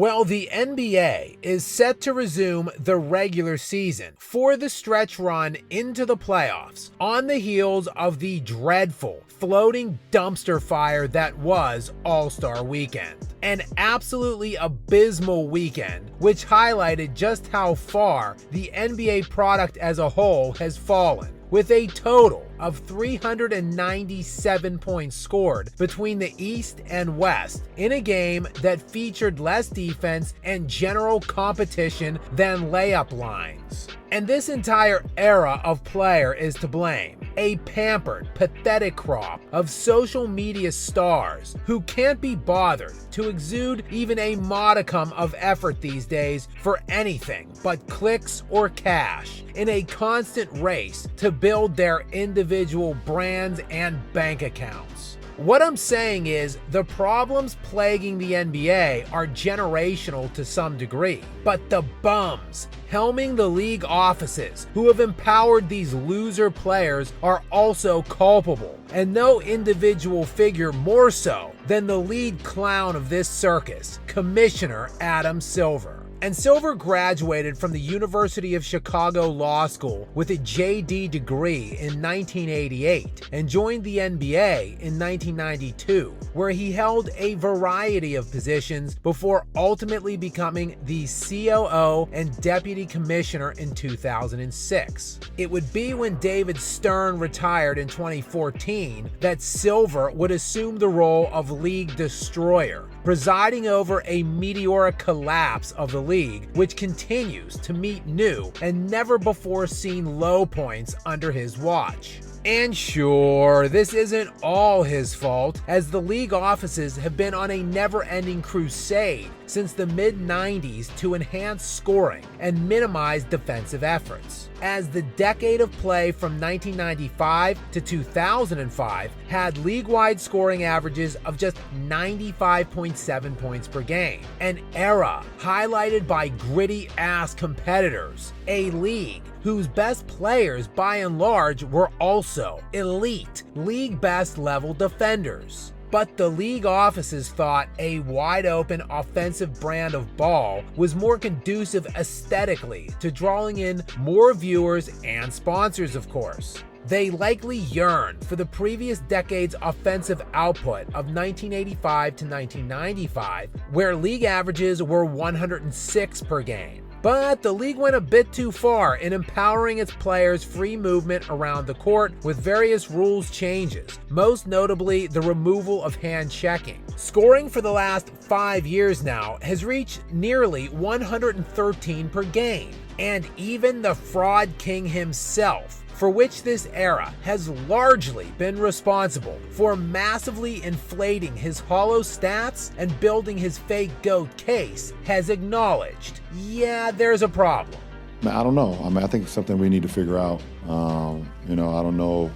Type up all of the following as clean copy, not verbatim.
Well, the NBA is set to resume the regular season for the stretch run into the playoffs on the heels of the dreadful floating dumpster fire that was All-Star Weekend. An absolutely abysmal weekend, which highlighted just how far the NBA product as a whole has fallen, with a total of 397 points scored between the East and West in a game that featured less defense and general competition than layup lines. And this entire era of player is to blame. A pampered, pathetic crop of social media stars who can't be bothered to exude even a modicum of effort these days for anything but clicks or cash in a constant race to build their individual brands and bank accounts. What I'm saying is the problems plaguing the NBA are generational to some degree, but the bums helming the league offices who have empowered these loser players are also culpable, and no individual figure more so than the lead clown of this circus, Commissioner Adam Silver. And Silver graduated from the University of Chicago Law School with a JD degree in 1988 and joined the NBA in 1992, where he held a variety of positions before ultimately becoming the COO and Deputy Commissioner in 2006. It would be when David Stern retired in 2014 that Silver would assume the role of league destroyer, presiding over a meteoric collapse of the league, which continues to meet new and never before seen low points under his watch. And sure, this isn't all his fault, as the league offices have been on a never-ending crusade since the mid-90s to enhance scoring and minimize defensive efforts, as the decade of play from 1995 to 2005 had league-wide scoring averages of just 95.7 points per game, an era highlighted by gritty-ass competitors, a league whose best players by and large were also elite, league-best level defenders. But the league offices thought a wide-open offensive brand of ball was more conducive aesthetically to drawing in more viewers and sponsors, of course. They likely yearned for the previous decade's offensive output of 1985 to 1995, where league averages were 106 per game. But the league went a bit too far in empowering its players' free movement around the court with various rules changes, most notably the removal of hand checking. Scoring for the last 5 years now has reached nearly 113 per game, and even the fraud king himself, for which this era has largely been responsible for massively inflating his hollow stats and building his fake GOAT case, has acknowledged, yeah, there's a problem. I don't know. I think it's something we need to figure out. I don't know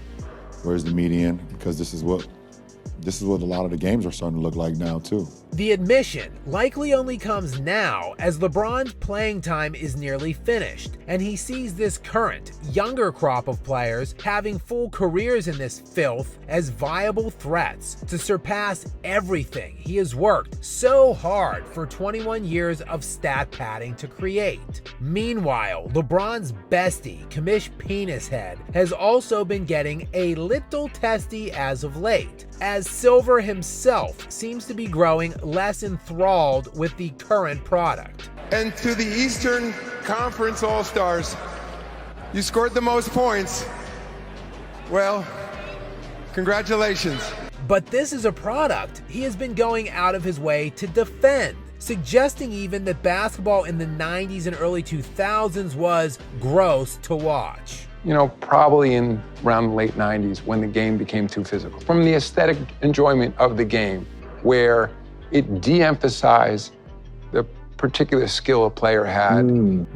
where's the median, because this is what a lot of the games are starting to look like now too. The admission likely only comes now as LeBron's playing time is nearly finished, and he sees this current, younger crop of players having full careers in this filth as viable threats to surpass everything he has worked so hard for 21 years of stat padding to create. Meanwhile, LeBron's bestie, Commish Penis Head, has also been getting a little testy as of late, as Silver himself seems to be growing less enthralled with the current product. And to the Eastern Conference All-Stars, you scored the most points. Well, congratulations. But this is a product he has been going out of his way to defend, suggesting even that basketball in the 90s and early 2000s was gross to watch. Probably in around the late 90s when the game became too physical. From the aesthetic enjoyment of the game, where it de-emphasized the particular skill a player had.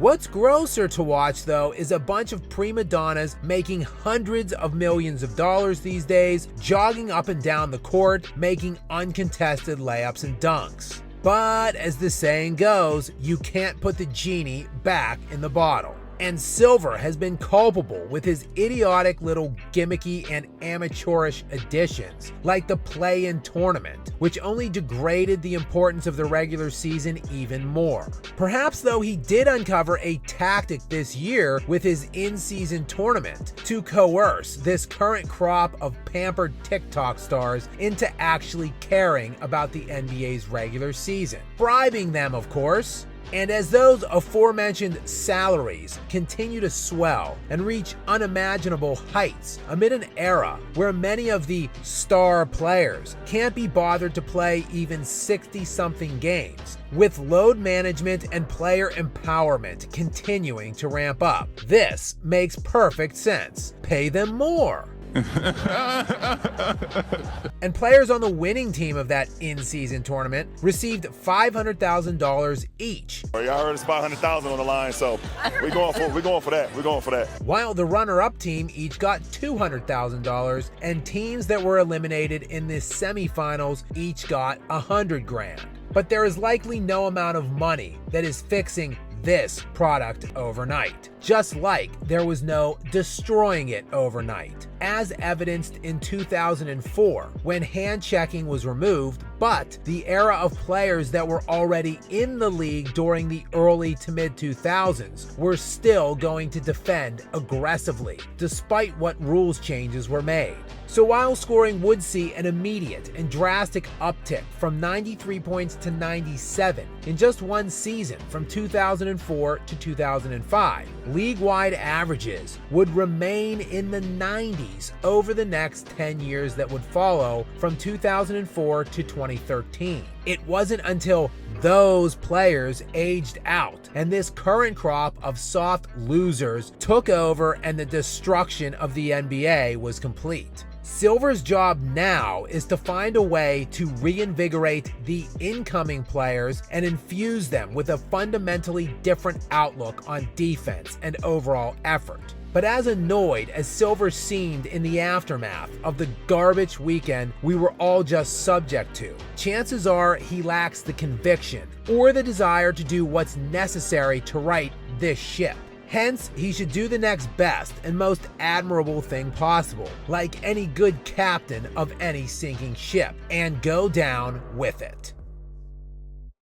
What's grosser to watch, though, is a bunch of prima donnas making hundreds of millions of dollars these days, jogging up and down the court, making uncontested layups and dunks. But as the saying goes, you can't put the genie back in the bottle. And Silver has been culpable with his idiotic little gimmicky and amateurish additions, like the play-in tournament, which only degraded the importance of the regular season even more. Perhaps though he did uncover a tactic this year with his in-season tournament to coerce this current crop of pampered TikTok stars into actually caring about the NBA's regular season. Bribing them, of course. And as those aforementioned salaries continue to swell and reach unimaginable heights amid an era where many of the star players can't be bothered to play even 60-something games, with load management and player empowerment continuing to ramp up, this makes perfect sense. Pay them more. And players on the winning team of that in-season tournament received $500,000 each. Y'all heard it's $500,000 on the line, so we're going for that. While the runner-up team each got $200,000, and teams that were eliminated in the semifinals each got $100,000. But there is likely no amount of money that is fixing this product overnight, just like there was no destroying it overnight, as evidenced in 2004 when hand checking was removed, but the era of players that were already in the league during the early to mid 2000s were still going to defend aggressively, despite what rules changes were made. So while scoring would see an immediate and drastic uptick from 93 points to 97 in just one season from 2004 to 2005, league-wide averages would remain in the 90s over the next 10 years that would follow from 2004 to 2013. It wasn't until those players aged out and this current crop of soft losers took over and the destruction of the NBA was complete. Silver's job now is to find a way to reinvigorate the incoming players and infuse them with a fundamentally different outlook on defense and overall effort. But as annoyed as Silver seemed in the aftermath of the garbage weekend we were all just subject to, chances are he lacks the conviction or the desire to do what's necessary to right this ship. Hence, he should do the next best and most admirable thing possible, like any good captain of any sinking ship, and go down with it.